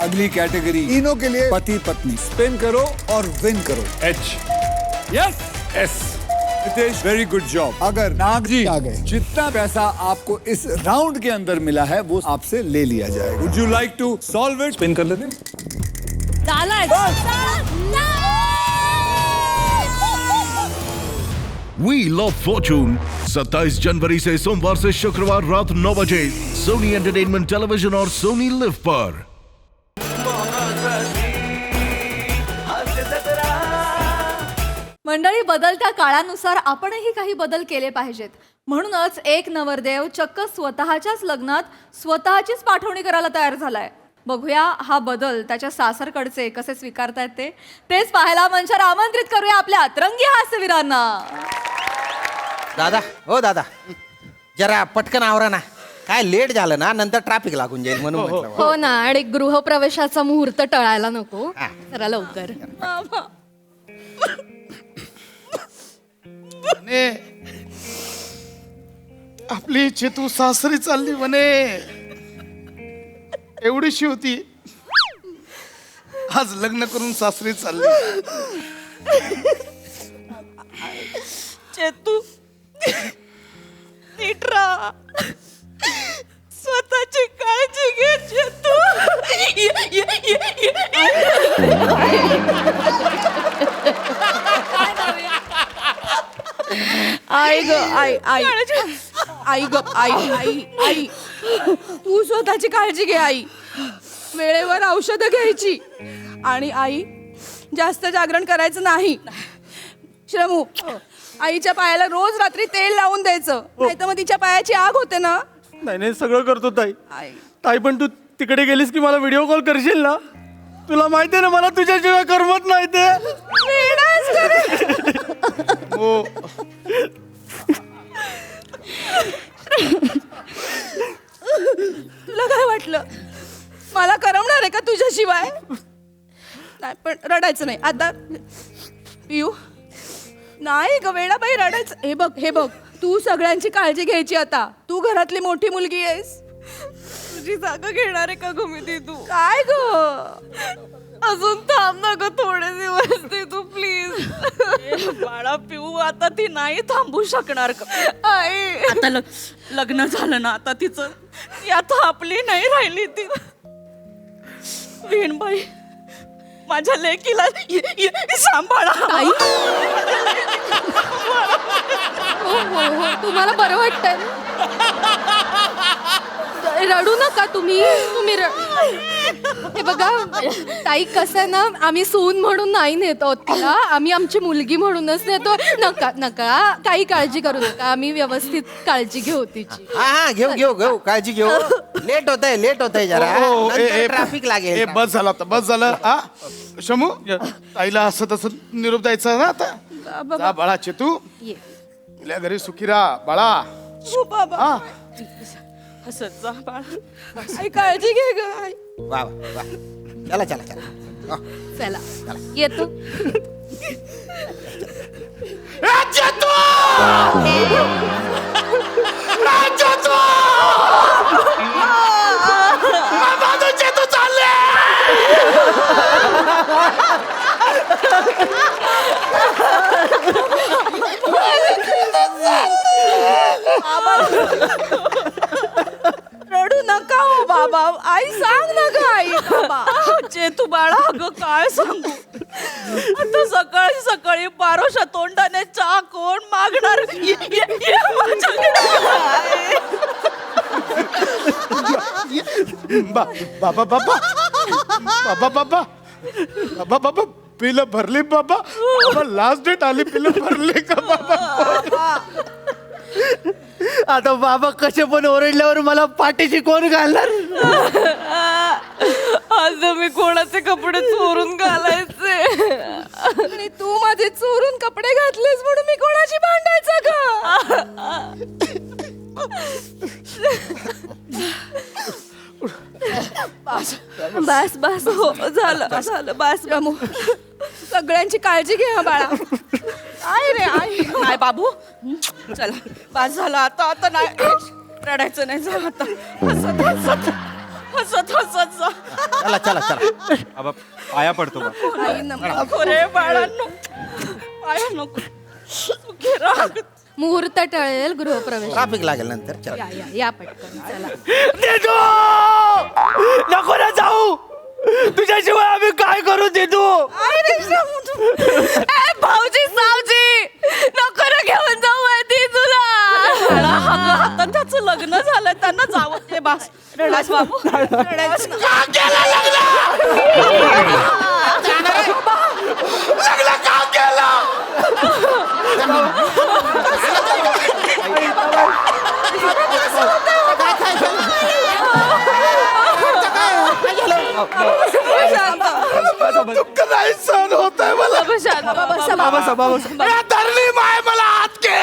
अगली category तीनों के लिए पति पत्नी। स्पिन करो और विन करो। H yes S Ritesh, very good job. अगर नाग जी आ गए, जितना पैसा आपको इस राउंड के अंदर मिला है वो आपसे ले लिया जाएगा। Would you like to solve it? Spin कर लेते हैं। व्हील ऑफ फॉर्चून 27 जनवरी से सोमवार से शुक्रवार रात 9 बजे सोनी एंटरटेनमेंट टेलीविजन और सोनी लिव पर। मंडळी, बदलत्या काळानुसार आपणही काही बदल केले पाहिजेत. म्हणूनच एक नवरदेव चक्क स्वतःच्याच लग्नात स्वतःचीच पाठवणी करायला तयार झालाय. बघूया हा बदल त्याच्या सासरकडचे कसे स्वीकारतायत तेच पाहायला मंचावर आमंत्रित करूया आपल्या अतरंगी हास्यवीरांना. दादा, हो दादा, जरा पटकन आवरा ना. काय लेट झालं ना, नंतर ट्रॅफिक लागून जाईल म्हणून म्हटलं. हो ना, आणि गृहप्रवेशाचा मुहूर्त टळायला नको. जरा लवकर. आपली चेतू सासरी चालली म्हणे. एवढीशी होती, आज लग्न करून सासरी चालली. चेतू नीट राहा, स्वतःची काळजी घे चेतू. आई ग आई आई आई ग आई आई आई, तू स्वतःची काळजी घे आई. वेळेवर औषधं घ्यायची आणि आई जास्त जागरण करायचं नाही. श्रमू, आईच्या पायाला रोज रात्री तेल लावून द्यायचं, नाही तर मग तिच्या पायाची आग होते ना. नाही नाही, सगळं करतो ताई. आई ताई, पण तू तिकडे गेलीस की मला व्हिडिओ कॉल करशील ना? तुला माहितीये ना, मला तुझ्याशिवाय करमत नाही ते. हो. तुला काय वाटलं मला करमणार आहे का तुझ्याशिवाय? नाही, पण रडायचं नाही आता. पिऊ नाही ग वेळाबाई, रडायचं. हे बघ तू सगळ्यांची काळजी घ्यायची आता. तू घरातली मोठी मुलगी आहेस. तुझी जागा घेणार आहे का ग मी ती? तू काय ग, अजून थांब ना ग थोडे दिवस ते तू प्लीज. बाळा पिऊ, आता ती नाही थांबू शकणार का? आई, आता लग्न झालं ना, आता तिचं ती आता आपली नाही राहिली. ती वेणबाई, माझ्या लेकीला सांभाळा. आई हो हो हो, तुम्हाला बरं वाटतंय ना? रडू नका तुम्ही. हे बघा ताई, कसं आहे ना, आम्ही सून म्हणून नाही नेतो तिला, आम्ही आमची मुलगी म्हणूनच नेतो. नका नका, काही काळजी करू नका, आम्ही व्यवस्थित काळजी घेऊ तिची. हा, घेऊ काळजी घेऊ. लेट होतंय जरा, ट्रॅफिक लागेल. बस झालं आता, बस झालं. हा शमू, ताईला असं तसं निरोप द्यायचा ना आता. जा बाळा चेतू, आपल्या घरी सुखी राहा बाळा. हो बाबा, हा, हसत जा बाळा. आई काळजी घे ग आई. वा वा, चला चला चला. हो. चला येतो. रडू नका हो बाबा. आई सांग ना ग आई. बाबा चेतू बाळा, अगं काय सांगू, आता सकाळी सकाळी पारोशा तोंडाने चहा कोण मागणार? बाबा बाबा बाबा बाबा बाबा बाबा, पिलं भरली बाबा. बाबा लास्ट डेट आली, पिलं भरली का बाबा? आता बाबा कसे पण ओरडल्यावर मला पाठीशी कोण घालणार? आज मी कोणाचे कपडे चोरून घालायचे? आणि तू माझे चोरून कपडे घातलेस म्हणून मी कोणाशी भांडायचं का? बस बस हो, झालं झालं बस. रमू, सगळ्यांची काळजी घे हा बाळा. आई रे आई. नाही बाबू, चला बस झालं आता. आता नाही रडायचं, नाही झालं आता. हसत हसत हसत हसत जा. चला चला चला. बाबा पाया पडतो बा. आई नको. नको रे बाळांनो, पाया नको. सुखी राहा. मुहूर्त टळेल गृहप्रवेश. ट्रॅफिक लागेल नंतर. चला. या पटकन चला. नको ना जाऊ. तुझ्याशिवाय आम्ही काय करू देतो. भाऊजी सावजी नको ना घेऊन जाऊ माहिती तुला. आता त्याचं लग्न झालं, त्यांना जावं ते बास. रडास बाबू रडायचं ना. दुःख नाही सहन होत आहे मला. धरणी माय मला हात घे.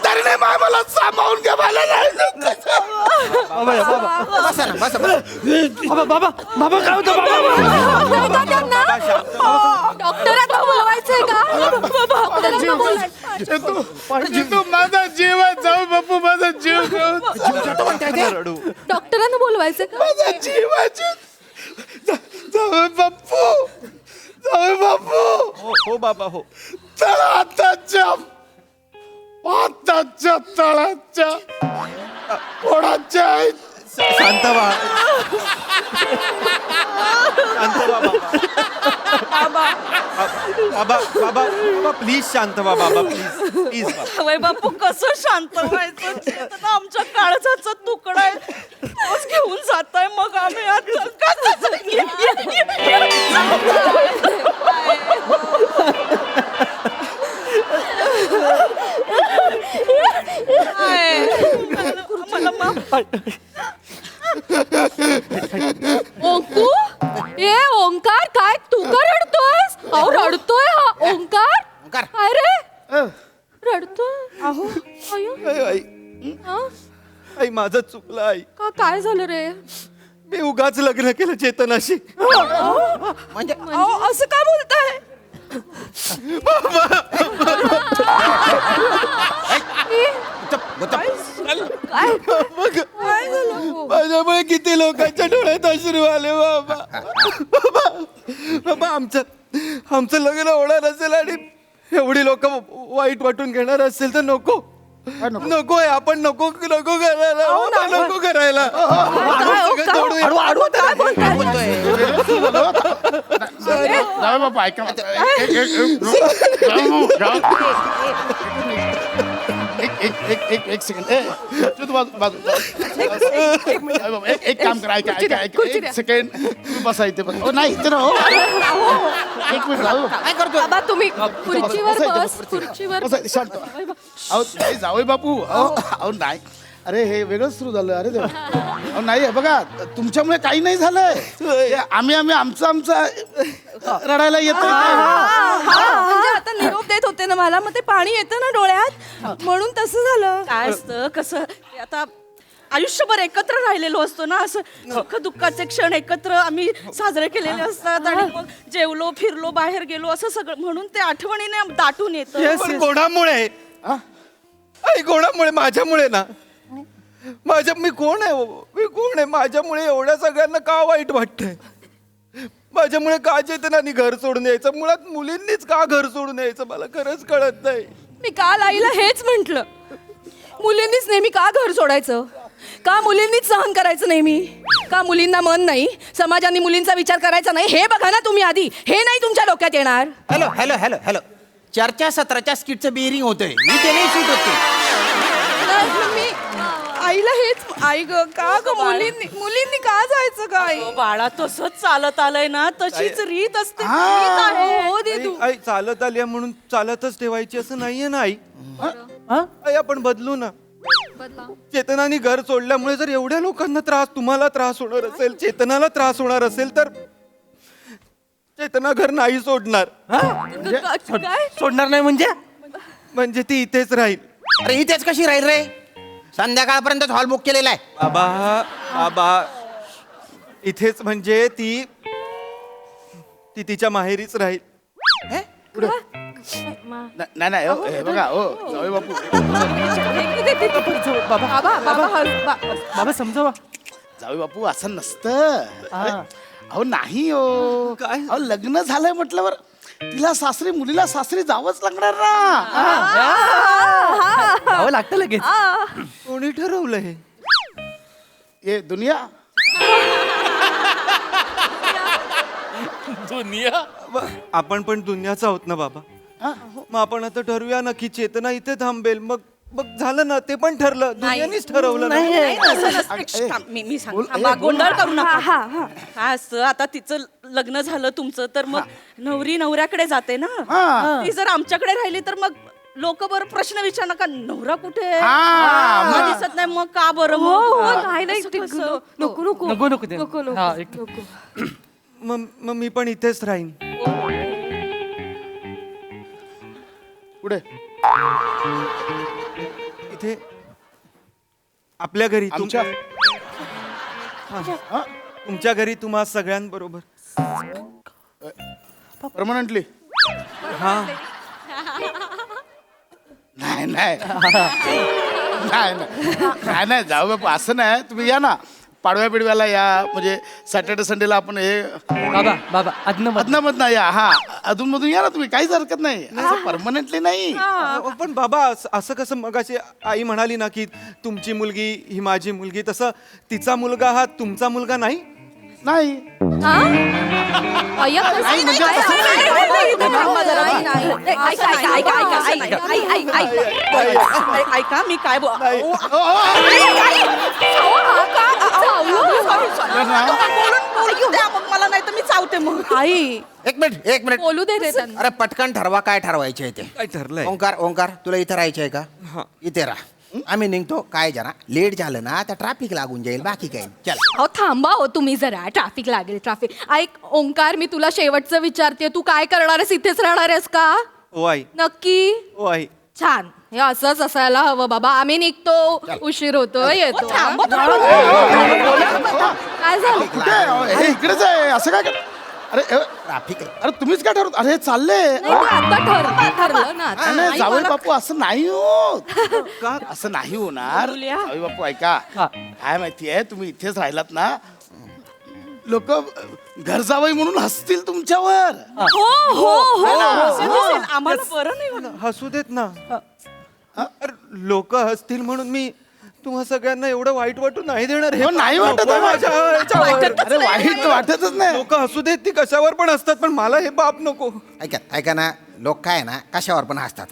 धरणी माय मला सामावून घे. मला नाही बसा ना बसा बसा. बाबा बाबा काय होतं डॉक्टरांना बोलवायचंय का? डॉक्टरांना बोलवायचंय. तू माझा जीव आहे. जाऊ बापू माझा जीव घेऊन. डॉक्टरांना बोलवायचंय का? माझा जीव आहे. जाऊ बापू. जाऊ बापू. हो बाबा हो. तळाच्या पाताच्या तळाच्या पोडाच्या शांत व्हा. शांत व्हा बाबा. बाबा बाबा बाबा प्लीज शांत व्हा बाबा प्लीज प्लीज बाबा. वय बापू कसं शांत व्हायचं. चेतना आमच्या काळजाचा तुकडा आहे, तोच घेऊन जाताय. मग आम्ही आता मला माफ. ओंकू ए ओंकार काय तू का रडतोयस? अहो रडतोय हा ओंकार. ओंकार. काय रे रडतोय? अहो अय्यो. आई हा? आई माझं चुकलं आई. का काय झालं रे? मी उगाच लग्न केलं चेतनाशी. म्हणजे असं का बोलताय? माझ्यामुळे किती लोकांच्या डोळ्यात अश्रू आले बाबा. बाबा बाबा आमचं लग्न होणार असेल आणि एवढी लोक वाईट वाटून घेणार असेल तर नको नको आहे. आपण नको नको करायला बाबा, नको करायला. सगळं तोडूया. जाऊ बापू ऐका. एक सेकंड. एक काम करा. ऐका ऐका ऐका. एक सेकंड. तुम्ही बसा इथे. नाही इथे ना. एक मिनिट राहू. काय करतो. बाबा तुम्ही खुर्चीवर बस. खुर्चीवर बसा, शांत व्हा. अहो नाही जावई बापू. अहो नाही. अरे हे वेगळंच सुरू झालं. अरे देवा. अहो नाही बघा तुमच्यामुळे काही नाही झालंय. आम्ही आमचं रडायला येतो. म्हणजे आता निरोप देत होते ना मला, मग ते पाणी येतं ना डोळ्यात, म्हणून तसं झालं. काय असतं कसं ते आता आयुष्यभर एकत्र राहिलेलो असतो ना, असं सुख दुःखाचे क्षण एकत्र आम्ही साजरे केलेले असतात आणि मग जेवलो फिरलो बाहेर गेलो असं सगळं, म्हणून ते आठवणीने दाटून येतं. पण गोडामुळे आई गोडामुळे माझ्यामुळे ना. मी कोण आहे मी कोण आहे. माझ्यामुळे एवढ्या सगळ्यांना का वाईट वाटतंय. माझ्यामुळे का चेतनानी घर सोडून यायचं. मुळात मुलींनीच का घर सोडून यायचं मला खरंच कळत नाही. मी काल आईला हेच म्हंटल. मुलींनीच नेहमी का घर सोडायचं? का मुलींनीच सहन करायचं नेहमी? का मुलींना मन नाही? समाजाने मुलींचा विचार करायचा नाही? हे बघा ना तुम्ही आधी. हे नाही तुमच्या डोक्यात येणार. Hello hello hello hello. चर्चा सत्राच्या स्किटचं बिअरिंग होतंय. मी ते नाही शूट होते. मी आईला हेच आई ग का ग मुलींनी का जायचं का आई? बाळा तसंच चालत आलंय ना, तशीच रीत असते. रीत आहे. हो दे तू. आई चालत आली आहे म्हणून चालतच ठेवायची असं नाहीये ना आई. आई आपण बदलू ना. चेतनानी घर सोडल्यामुळे जर एवढ्या लोकांना तुम्हाला त्रास होणार असेल, चेतनाला त्रास होणार असेल तर चेतना घर नाही सोडणार. काय? सोडणार नाही म्हणजे ती इथेच राहील. अरे इथेच कशी राहील रे? संध्याकाळपर्यंत हॉल बुक केलेला आहे. बाबा इथेच म्हणजे ती तिच्या माहेरीच राहील. नाही हे बघा. हो जावई बापू. बाबा समजावा. जाऊ बापू असं नसतं. अरे, अहो नाही हो काय? अहो लग्न झालंय म्हटल्यावर तिला सासरी मुलीला सासरी जावंच लागणार ना. जावं लागतं लगेच. कोणी ठरवलं हे? ये दुनिया आपण पण दुनियाचा आहोत ना बाबा. मग आपण आता ठरवूया ना की चेतना इथे थांबेल. मग मग झालं ना, ते पण ठरलं. दुनियानीच ठरवलं ना. नाही, तसं नसतं. थांब, मी सांग थांबा, गोंधळ करू नका. काय असतं आता तिचं लग्न झालं तुमचं तर मग नवरी नवऱ्याकडे जाते ना. ती जर आमच्याकडे राहिली तर मग लोक बरं प्रश्न विचारणार का नवरा कुठे आहे? का दिसत नाही मग का बरं मग मी पण इथेच राहीन. पुढे इथे आपल्या घरी आमच्या तुमच्या घरी तुम्हा सगळ्यांबरोबर. परमनंटली हा. नाही नाही नाही नाही नाही जाऊ बापू असं नाही. तुम्ही या ना पाडव्या बिडव्याला या, म्हणजे सॅटर्डे संडेला आपण हे बाबा अदनामधनं या. हा अधूनमधून या ना तुम्ही, काहीच हरकत नाही. असं परमनंटली नाही. पण बाबा असं कसं मगाशी आई म्हणाली ना की तुमची मुलगी ही माझी मुलगी, तसं तिचा मुलगा हा तुमचा मुलगा नाही. नाही ऐका मी काय मग मला नाही तर मी चावते मग. आई एक मिनिट बोलू दे रे त्यांना. अरे पटकन ठरवा काय ठरवायचे आहे ते. काय ठरलंय? ओंकार तुला इथं राहायचं आहे का? इथे राहा. आम्ही निघतो. काय जरा लेट झालं ना तर ट्रॅफिक लागून जाईल, बाकी काय. चल. अहो थांबा हो तुम्ही जरा, ट्रॅफिक लागेल ट्रॅफिक. ऐक ओंकार, मी तुला शेवटचं विचारते, तू काय करणार आहेस? इथेच राहणार आहेस का ओ आई, नक्की? ओ आई. छान, हे असंच असायला हवं बाबा. आम्ही निघतो, उशीर होतो, येतो. काय झालं? कुठे हे इकडेच आहे. असं काय अरे ट्रॅफिक आहे. अरे तुम्हीच काय ठरवत? अरे चालले नाही, आता ठरलं ना आता. नाही जावई बापू असं नाही होत. असं नाही होणार. जावई बापू ऐका, काय माहितीये तुम्ही इथेच राहिलात ना, लोक घर जावई म्हणून हसतील तुमच्यावर. आम्हाला बरं नाही होणार. हसू देत ना. लोक हसतील म्हणून मी तुम्हा सगळ्यांना एवढं वाईट वाटून नाही देणार. हे नाही वाटत आहे माझ्या. अरे वाईट वाटतच नाही. लोक हसू देत, ती कशावर पण असतात, पण मला हे बाप नको. ऐका ना, लोक काय ना कशावर पण हसतात.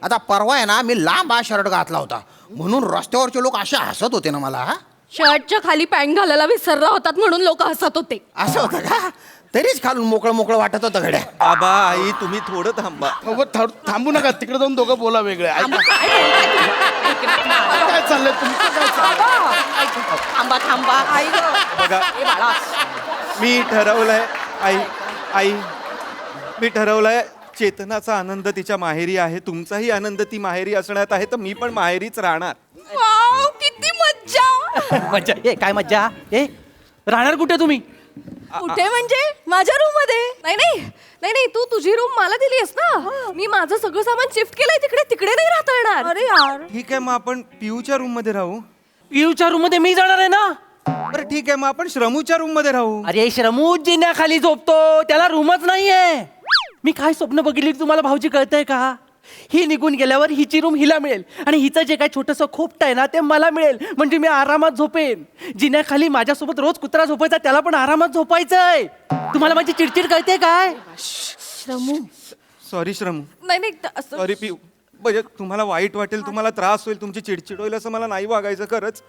आता परवा आहे ना, मी लांब शर्ट घातला होता म्हणून रस्त्यावरचे लोक असे हसत होते ना मला. शर्टच्या खाली पॅन्ट घालायला विसरला होतात म्हणून लोक हसत होते. असं होतं का? तरीच खालून मोकळं वाटत होतं घड्या. बाबा आई तुम्ही थोडं थांबा. थांबू नका, तिकडे जाऊन दोघं बोला वेगळे. काय चाललंय तुमचं? काय चाललंय? थांबा बघा मी ठरवलंय आई मी ठरवलंय, चेतनाचा आनंद तिच्या माहेरी आहे, तुमचाही आनंद ती माहेरी असण्यात आहे, तर मी पण माहेरीच राहणार. वाव, किती मज्जा. मज्जा. काय मज्जा? राहणार कुठे तुम्ही? कुठे म्हणजे माझ्या रूम मध्ये? नाही तू तुझी रूम मला दिलीस ना. मी माझं सगळं सामान शिफ्ट केलंय तिकडे नाही राहता येणार. अरे यार, ठीक आहे, मग आपण पियूच्या रूम मध्ये राहू. पियूच्या रूम मध्ये मी जाणार आहे ना. बरं ठीक आहे, मग आपण श्रमूच्या रूम मध्ये राहू. अरे श्रमू जिन्याखाली झोपतो, त्याला रूमच नाहीये. मी काय स्वप्न बघितली तुम्हाला भाऊजी कळतंय का? ही निघून गेल्यावर हिची रूम हिला मिळेल आणि हिचं जे काय छोटंसं खोपट आहे ना ते मला मिळेल. म्हणजे मी आरामात झोपेन. जिन्याखाली माझ्यासोबत रोज कुत्रा झोपायचा, त्याला पण आरामात झोपायचंय. तुम्हाला माझी चिडचिड कळते काय? श्रमू. सॉरी श्रमू. नाही असं. सॉरी पियू. म्हणजे तुम्हाला वाईट वाटेल, तुम्हाला त्रास होईल, तुमची चिडचिड होईल असं मला नाही वागायचं खरंच.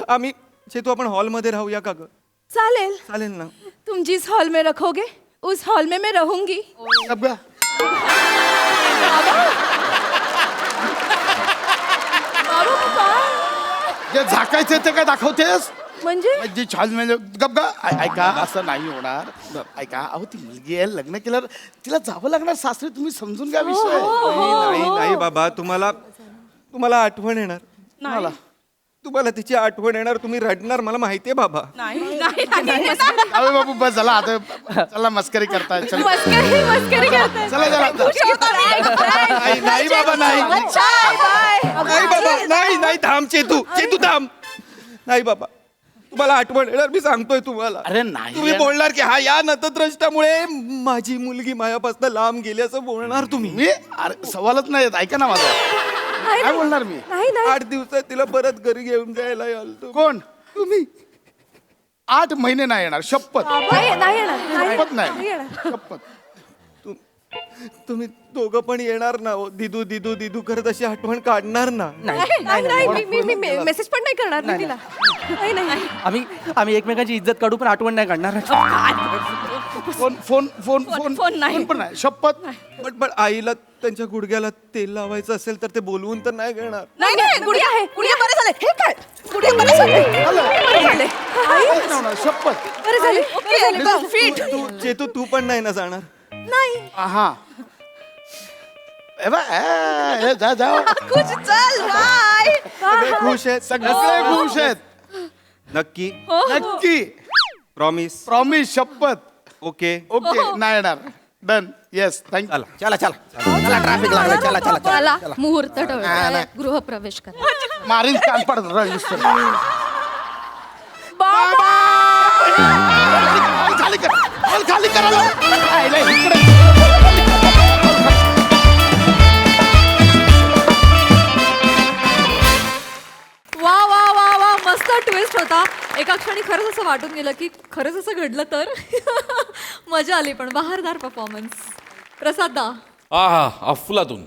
आम्ही तू आपण हॉलमध्ये राहूया का ग? चालेल चालेल ना. तुम जिस हॉल में रखोगे उस हॉल में मैं रहूंगी. जे झाकायचे ते काय दाखवतेस? म्हणजे छान म्हणजे गप ऐका, असं नाही होणार. ऐका, अहो ती मुलगी आहे, लग्न केल्यावर तिला जावं लागणार सासरी. तुम्ही समजून घ्या विषय. नाही बाबा, तुम्हाला आठवण येणार. तुम्हाला तिची आठवण येणार, तुम्ही रडणार, मला माहितीये बाबा. अरे बाबू बस झाला आता. चला मस्करी करताय. मस्करी करताय. चला नाही बाबा नाही नाही बाबा, नाही थांब चेतू थांब. नाही बाबा, तुम्हाला आठवण येणार, मी सांगतोय तुम्हाला. अरे नाही तुम्ही येणार. बोलणार की हा या नतद्रष्टामुळे माझी मुलगी मायापासून लांब गेली असं बोलणार तुम्ही. मी अरे सवालच नाही येत, ऐका ना माझा. काय बोलणार मी? नाही नाही 8 दिवसात तिला परत घरी घेऊन जायला याल तुम्ही. कोण? तुम्ही 8 महिने नाही येणार, शपथ. नाही नाही येणार, नाही शपथ नाही नाही, येणार. शपथ. तुम्ही दोघं पण येणार ना हो? दिदू दिदू दिदू करत अशी आठवण काढणार ना? नाही नाही मी मेसेज पण नाही करणार मी तिला. नाही नाही आम्ही एकमेकांची इज्जत काढू पण आठवण नाही काढणार. Phone phone phone phone phone नाही. फोन पण नाही, शपथ. पण आईला त्यांच्या गुडघ्याला तेल लावायचं असेल तर ते बोलवून तर नाही घेणार. नाही नाही गुडिया आहे, गुडिया बरं झाले. हे काय गुडिया बरं झाले, बरं झाले. आई, नाही होणार, शपथ. बरं झाले, बरं झाले. बरं, फिट. चेतू तू पण नाही ना जाणार? नाही हा जा जा. कुछ चल बाय. सगळे खुश आहेत? सगळे खुश आहेत. नक्की? नक्की. प्रॉमिस? प्रॉमिस, शपथ. ओके. ओके, नाही येणार. डन. Yes, thank you. चला चला चला ट्रॅफिक लागलं. चला चला चला. चला मुहूर्त टळतोय. गृहप्रवेश करा. मारीन कान पडत रजिस्टर. खाली करा, खाली करा. आयला इकडे. वा वा वा वा मस्त ट्विस्ट होता. एका क्षणी खरंच असं वाटून गेलं की खरंच असं घडलं तर. मजा आली पण बहारदार परफॉर्मन्स. प्रसाद दा. आहा अफलातून.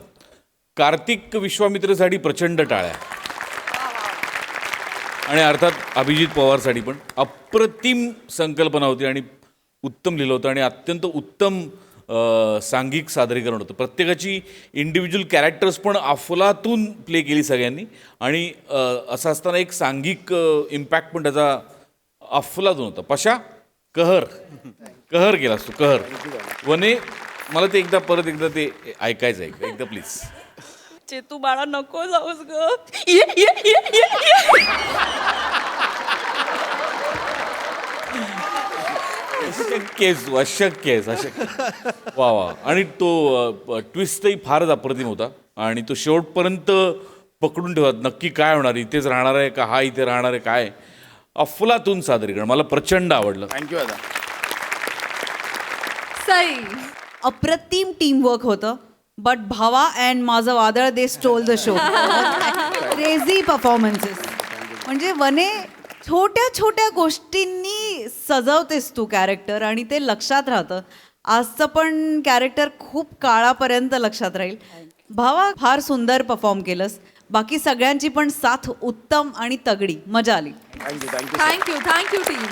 कार्तिक विश्वामित्रसाठी प्रचंड टाळ्या. आणि अर्थात अभिजित पवारसाठी पण अप्रतिम संकल्पना होती आणि उत्तम लिहिलं होतं आणि अत्यंत उत्तम सांघिक सादरीकरण होतं. प्रत्येकाची इंडिव्हिज्युअल कॅरेक्टर्स पण अफलातून प्ले केली सगळ्यांनी आणि असं असताना एक सांघिक इम्पॅक्ट पण त्याचा अफलातून होता. पशा कहर कहर केलास तू कहर. वने मला ते परत एकदा ते ऐकायचं आहे एकदा प्लीज. चेतू बाळा नको जाऊस ग. अशक्य आहेस वा वा. आणि तो ट्विस्टही फारच अप्रतिम होता आणि तो शेवटपर्यंत पकडून ठेवत नक्की काय होणार, इथेच राहणार आहे का हा इथे राहणार आहे काय. अफलातून सादरीकरण मला प्रचंड आवडलं. थँक्यू दादा. सई. अप्रतिम टीम वर्क होतं. बट भावा अँड माझं वादळ they stole the show. Crazy performances. म्हणजे वने छोट्या छोट्या गोष्टींनी सजवतेस तू कॅरेक्टर आणि ते लक्षात राहतं. आजचं पण कॅरेक्टर खूप काळापर्यंत लक्षात राहील. भावा फार सुंदर परफॉर्म केलंस. बाकी सगळ्यांची पण साथ उत्तम आणि तगडी. मजा आली. Thank you thank you. Thank you team.